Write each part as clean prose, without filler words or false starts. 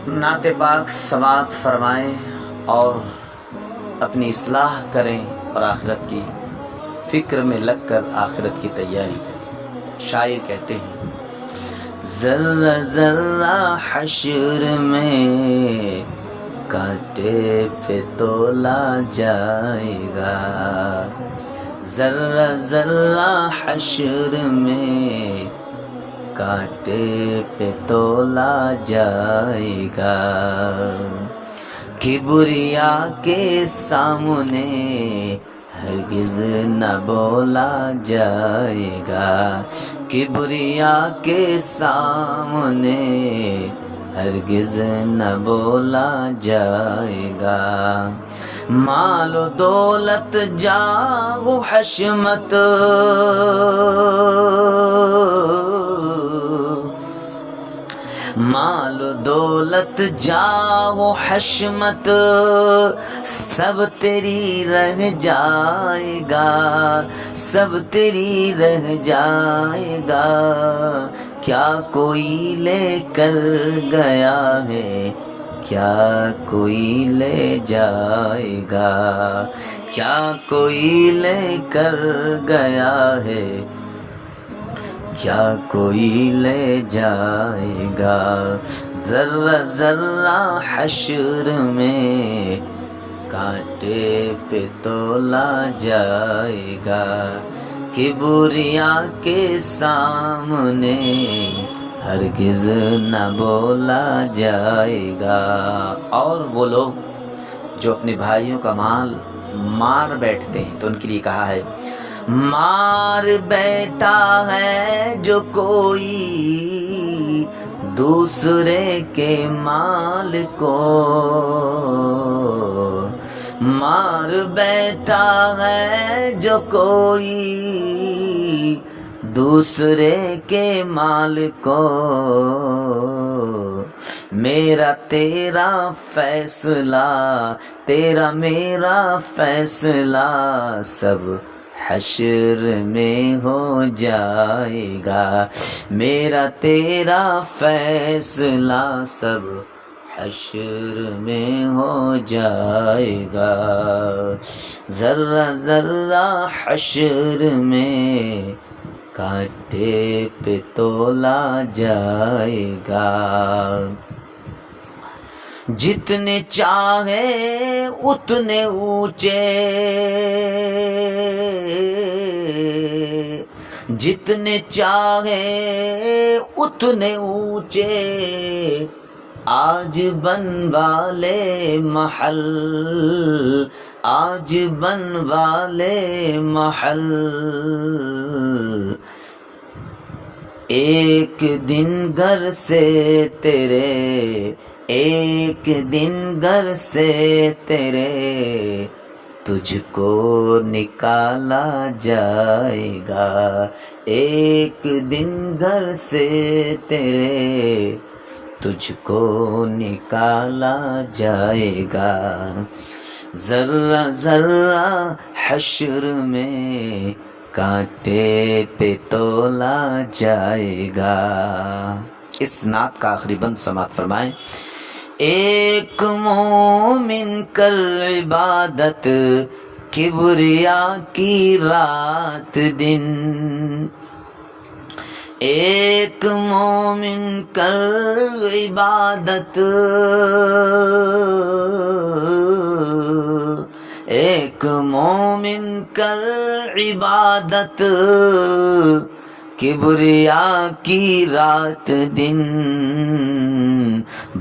نعت پاک سماعت فرمائیں اور اپنی اصلاح کریں اور آخرت کی فکر میں لگ کر آخرت کی تیاری کریں۔ شاعر کہتے ہیں ذرہ ذرہ حشر میں کانٹے پہ تولا جائے گا، ذرہ ذرہ حشر میں کانٹے پہ تولا جائے گا، کبریا کے سامنے ہرگز نہ بولا جائے گا، کبریا کے سامنے ہرگز نہ بولا جائے گا، مال و دولت جاہ و حشمت مال و دولت جاہ و حشمت سب تیری رہ جائے گا، سب تیری رہ جائے گا، کیا کوئی لے کر گیا ہے، کیا کوئی لے جائے گا، کیا کوئی لے کر گیا ہے، کیا کوئی لے جائے گا، ذرہ ذرہ حشر میں کانٹے پہ تولا جائے گا، کبریا کے سامنے ہرگز نہ بولا جائے گا۔ اور وہ لوگ جو اپنے بھائیوں کا مال مار بیٹھتے ہیں تو ان کے لیے کہا ہے مار بیٹھا ہے جو کوئی دوسرے کے مال کو، مار بیٹھا ہے جو کوئی دوسرے کے مال کو، میرا تیرا فیصلہ تیرا میرا فیصلہ سب حشر میں ہو جائے گا، میرا تیرا فیصلہ سب حشر میں ہو جائے گا، ذرہ ذرہ حشر میں کانٹے پہ تولا جائے گا، جتنے چاہے اتنے اونچے جتنے چاہے اتنے اونچے آج بنوا لے محل، آج بنوا لے محل، ایک دن گھر سے تیرے ایک دن گھر سے تیرے تجھ کو نکالا جائے گا، ایک دن گھر سے تیرے تجھ کو نکالا جائے گا، ذرہ ذرہ حشر میں کانٹے پہ تولا جائے گا۔ اس نعت کا آخری بند سماعت فرمائیں۔ ایک مومن کر عبادت کبریا کی رات دن، ایک مومن کر عبادت ایک مومن کر عبادت کبریا کی رات دن،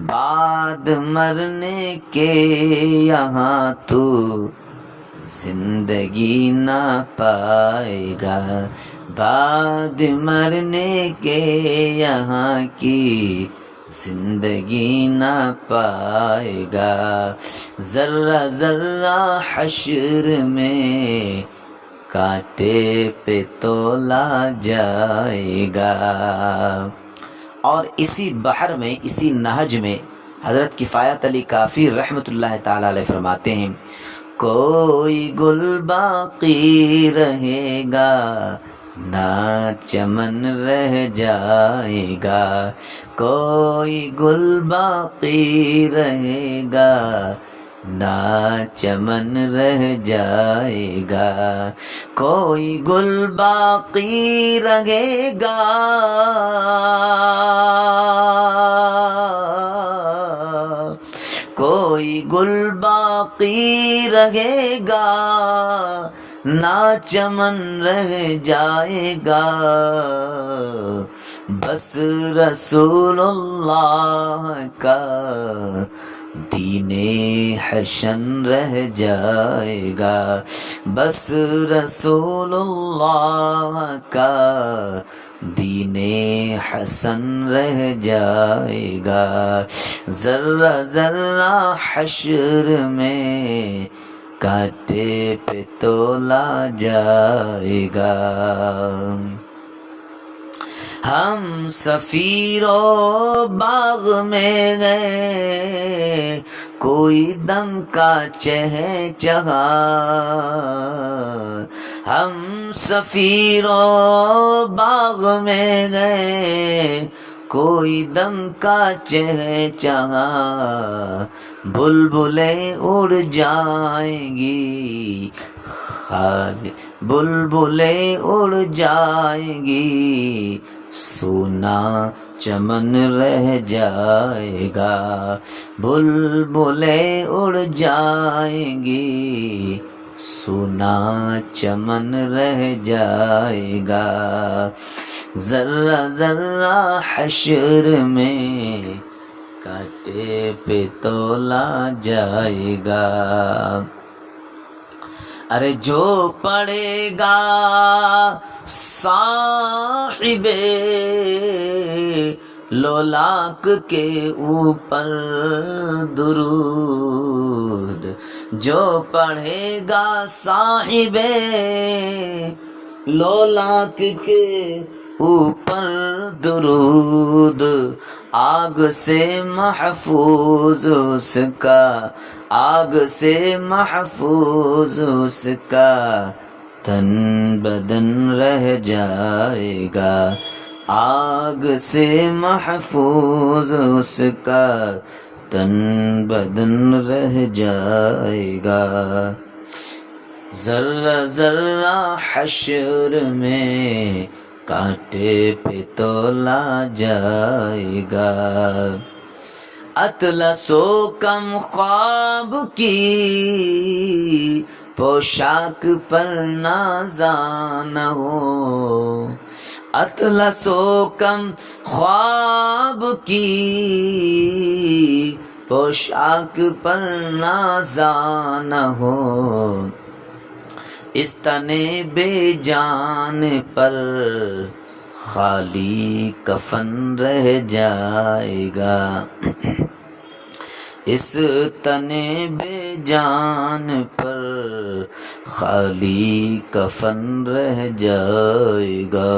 بعد مرنے کے یہاں تو زندگی نہ پائے گا، بعد مرنے کے یہاں کی زندگی نہ پائے گا، ذرہ ذرہ حشر میں کانٹے پہ تولا جائے گا۔ اور اسی بحر میں اسی نہج میں حضرت کفایت علی کافی رحمۃ اللہ تعالی علیہ فرماتے ہیں کوئی گل باقی رہے گا نہ چمن رہ جائے گا، کوئی گل باقی رہے گا، نہ چمن رہ جائے گا، کوئی گل باقی رہے گا، کوئی گل باقی رہے گا، نہ چمن رہ جائے گا، بس رسول اللہ کا دین حسن رہ جائے گا، بس رسول اللہ کا دین حسن رہ جائے گا، ذرہ ذرہ حشر میں کانٹے پہ تولا جائے گا، ہم سفیروں باغ میں گئے، کوئی دم کا چہچہا، ہم سفیروں باغ میں گئے، کوئی دم کا چہچہا، بلبلیں اڑ جائیں گی، خالی بلبلیں اڑ جائیں گی، سونا چمن رہ جائے گا، بلبلیں اڑ جائیں گی، سونا چمن رہ جائے گا، ذرہ ذرہ حشر میں کانٹے پہ تولا جائے گا، ارے جو پڑھے گا صاحب لولاک کے اوپر درود، جو پڑھے گا صاحب لولاک کے اوپر درود، آگ سے محفوظ اس کا، آگ سے محفوظ اس کا تن بدن رہ جائے گا، آگ سے محفوظ اس کا تن بدن رہ جائے گا، ذرہ ذرہ حشر میں کانٹے پہ تولا جائے گا، اطلس و کم خواب کی پوشاک پر نازاں نہ ہو، اطلس و کم خواب کی پوشاک پر نازاں نہ ہو، اس تن بے جان پر خالی کفن رہ جائے گا، اس تن بے جان پر خالی کفن رہ جائے گا،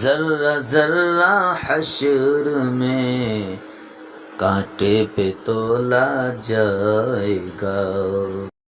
ذرہ ذرہ حشر میں کانٹے پہ تولا جائے گا۔